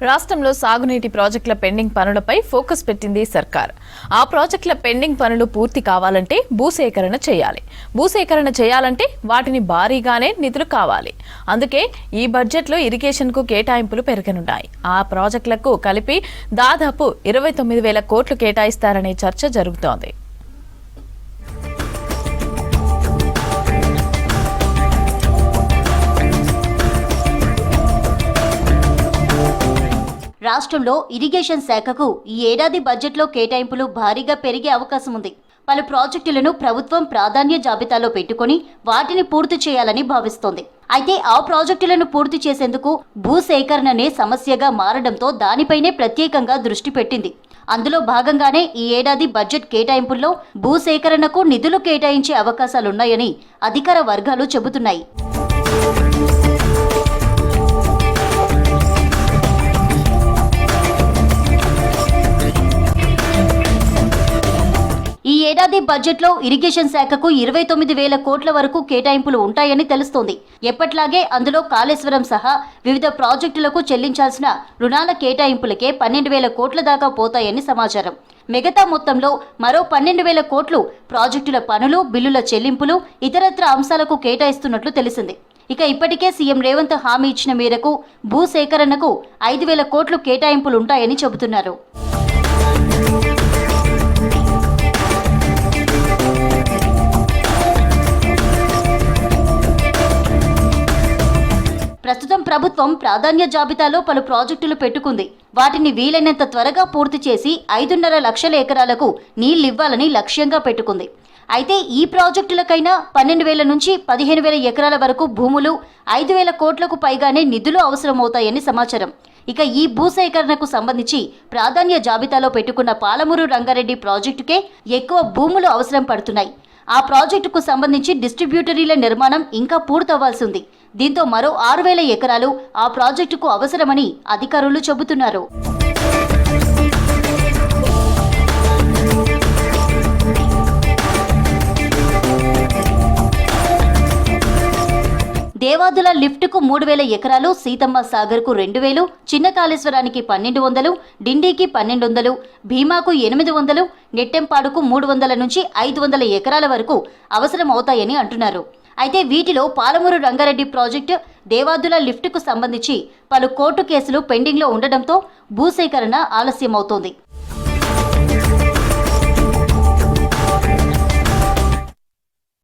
రాష్ట్రంలో సాగునీటి ప్రాజెక్టుల పెండింగ్ పనులపై ఫోకస్ పెట్టింది సర్కార్. ఆ ప్రాజెక్టుల పెండింగ్ పనులు పూర్తి కావాలంటే భూసేకరణ చేయాలి. భూసేకరణ చేయాలంటే వాటిని భారీగానే నిధులు కావాలి. అందుకే ఈ బడ్జెట్లో ఇరిగేషన్కు కేటాయింపులు పెరగనున్నాయి. ఆ ప్రాజెక్టులకు కలిపి దాదాపు 29,000 కోట్లు కేటాయిస్తారనే చర్చ జరుగుతోంది. రాష్ట్రంలో ఇరిగేషన్ శాఖకు ఈ ఏడాది బడ్జెట్లో కేటాయింపులు భారీగా పెరిగే అవకాశం ఉంది. పలు ప్రాజెక్టులను ప్రభుత్వం ప్రాధాన్య జాబితాలో పెట్టుకుని వాటిని పూర్తి చేయాలని భావిస్తోంది. అయితే ఆ ప్రాజెక్టులను పూర్తి చేసేందుకు భూసేకరణనే సమస్యగా మారడంతో దానిపైనే ప్రత్యేకంగా దృష్టి పెట్టింది. అందులో భాగంగానే ఈ ఏడాది బడ్జెట్ కేటాయింపుల్లో భూసేకరణకు నిధులు కేటాయించే అవకాశాలున్నాయని అధికార వర్గాలు చెబుతున్నాయి. ఈ ఏడాది బడ్జెట్లో ఇరిగేషన్ శాఖకు 29,000 కోట్ల వరకు కేటాయింపులు ఉంటాయని తెలుస్తోంది. ఎప్పట్లాగే అందులో కాళేశ్వరం సహా వివిధ ప్రాజెక్టులకు చెల్లించాల్సిన రుణాల కేటాయింపులకే 12,000 కోట్ల దాకా పోతాయని సమాచారం. మిగతా మొత్తంలో మరో 12,000 కోట్లు ప్రాజెక్టుల పనులు, బిల్లుల చెల్లింపులు, ఇతరత్ర అంశాలకు కేటాయిస్తున్నట్లు తెలిసింది. ఇక ఇప్పటికే సీఎం రేవంత్ హామీ ఇచ్చిన మేరకు భూసేకరణకు 5,000 కోట్లు కేటాయింపులుంటాయని చెబుతున్నారు. ప్రస్తుతం ప్రభుత్వం ప్రాధాన్య జాబితాలో పలు ప్రాజెక్టులు పెట్టుకుంది. వాటిని వీలైనంత త్వరగా పూర్తి చేసి 5.5 లక్షల ఎకరాలకు నీళ్లివ్వాలని లక్ష్యంగా పెట్టుకుంది. అయితే ఈ ప్రాజెక్టులకైనా 12,000 నుంచి 15,000 ఎకరాల వరకు భూములు, 5,000 కోట్లకు పైగానే నిధులు అవసరమవుతాయని సమాచారం. ఇక ఈ భూసేకరణకు సంబంధించి ప్రాధాన్య జాబితాలో పెట్టుకున్న పాలమూరు రంగారెడ్డి ప్రాజెక్టుకే ఎక్కువ భూములు అవసరం పడుతున్నాయి. ఆ ప్రాజెక్టుకు సంబంధించి డిస్ట్రిబ్యూటరీల నిర్మాణం ఇంకా పూర్తవ్వాల్సి ఉంది. దీంతో మరో 6,000 ఎకరాలు ఆ ప్రాజెక్టుకు అవసరమని అధికారులు చెబుతున్నారు. దేవాదుల లిఫ్ట్కు 3,000 ఎకరాలు, సీతమ్మ సాగర్కు 2,000, చిన్న కాళేశ్వరానికి 1,200, డిండికి 1,200, భీమాకు 800, నెట్టెంపాడుకు 300 నుంచి 500 ఎకరాల వరకు అవసరం అవుతాయని అంటున్నారు. అయితే వీటిలో పాలమూరు రంగారెడ్డి ప్రాజెక్టు, దేవాదుల లిఫ్ట్కు సంబంధించి పలు కోర్టు కేసులు పెండింగ్లో ఉండడంతో భూసేకరణ ఆలస్యమవుతోంది.